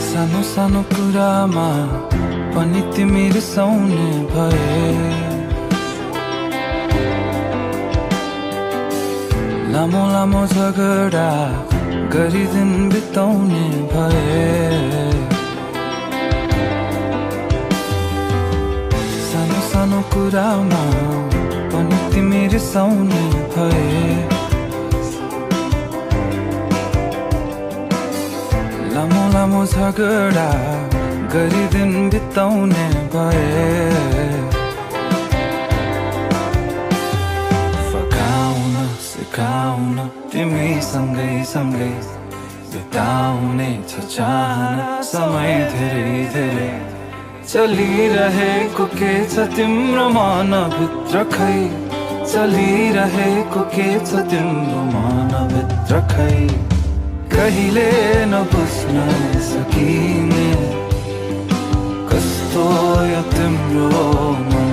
सानो सानो कुरामा पनि तिमी रिसाउने भए, लामो लामो झगडा गरी दिन बिताउने भए, सानो सानो कुरामा पनि तिमी रिसाउने भए, लामो लामो झगडा गरी दिन बिताउने भए, फकाउन सिकाउन तिमी सँगै सँगै बिताउने छ चाहना, समय धेरै धेरै चलिरहेको के छ तिम्रो मनभित्र खै, चलिरहेको के छ तिम्रो मनभित्र खै, कहिले नबुझ्न सकिने कस्तो यो तिम्रो मन।